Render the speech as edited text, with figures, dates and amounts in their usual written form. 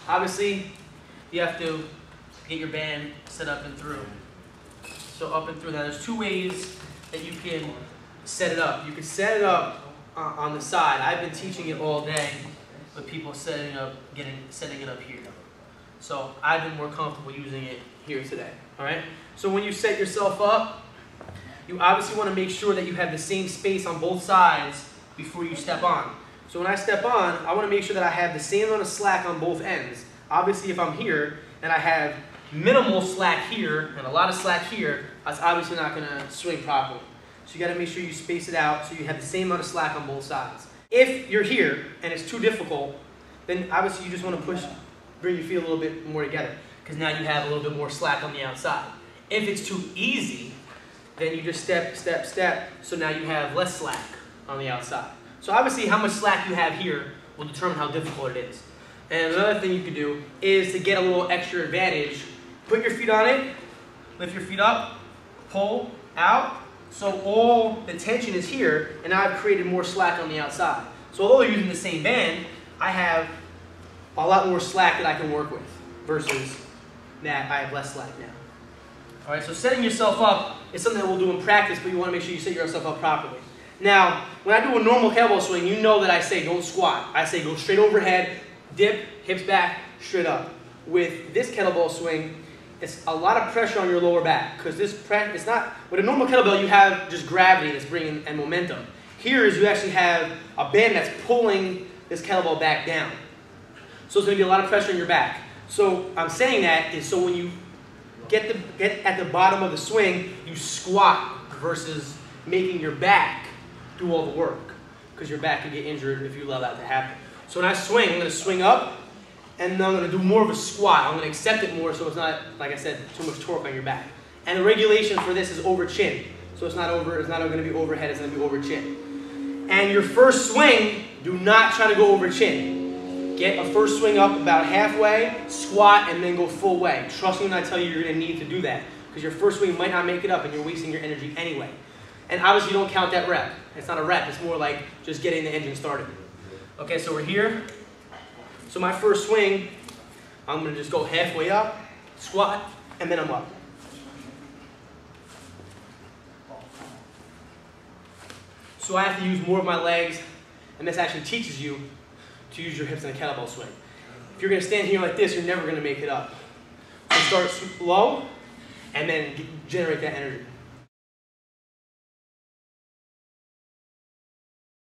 Obviously, you have to get your band set up and through. So up and through. Now there's two ways that you can set it up. You can set it up on the side. I've been teaching it all day with people setting it up here. So I've been more comfortable using it here today. All right. So when you set yourself up, you obviously want to make sure that you have the same space on both sides before you step on. So when I step on, I want to make sure that I have the same amount of slack on both ends. Obviously, if I'm here and I have minimal slack here and a lot of slack here, that's obviously not going to swing properly. So you got to make sure you space it out so you have the same amount of slack on both sides. If you're here and it's too difficult, then obviously you just want to bring your feet a little bit more together, because now you have a little bit more slack on the outside. If it's too easy, then you just step, step, step, so now you have less slack on the outside. So obviously how much slack you have here will determine how difficult it is. And another thing you can do is to get a little extra advantage, put your feet on it, lift your feet up, pull out, so all the tension is here, and now I've created more slack on the outside. So although using the same band, I have a lot more slack that I can work with, versus that I have less slack now. All right, so setting yourself up is something that we'll do in practice, but you want to make sure you set yourself up properly. Now, when I do a normal kettlebell swing, you know that I say don't squat. I say go straight overhead, dip, hips back, straight up. With this kettlebell swing, it's a lot of pressure on your lower back, because it's not, with a normal kettlebell you have just gravity that's bringing and momentum. Here is you actually have a band that's pulling this kettlebell back down. So it's going to be a lot of pressure on your back. So I'm saying that is so when you get at the bottom of the swing, you squat versus making your back do all the work, because your back can get injured if you allow that to happen. So when I swing, I'm going to swing up, and then I'm going to do more of a squat. I'm going to accept it more so it's not, like I said, too much torque on your back. And the regulation for this is over chin. So it's not going to be overhead, it's going to be over chin. And your first swing, do not try to go over chin. Get a first swing up about halfway, squat, and then go full way. Trust me when I tell you you're going to need to do that, because your first swing might not make it up and you're wasting your energy anyway. And obviously you don't count that rep. It's not a rep, it's more like just getting the engine started. Okay, so we're here. So my first swing, I'm going to just go halfway up, squat, and then I'm up. So I have to use more of my legs, and this actually teaches you to use your hips in a kettlebell swing. If you're going to stand here like this, you're never going to make it up. So start low, and then generate that energy.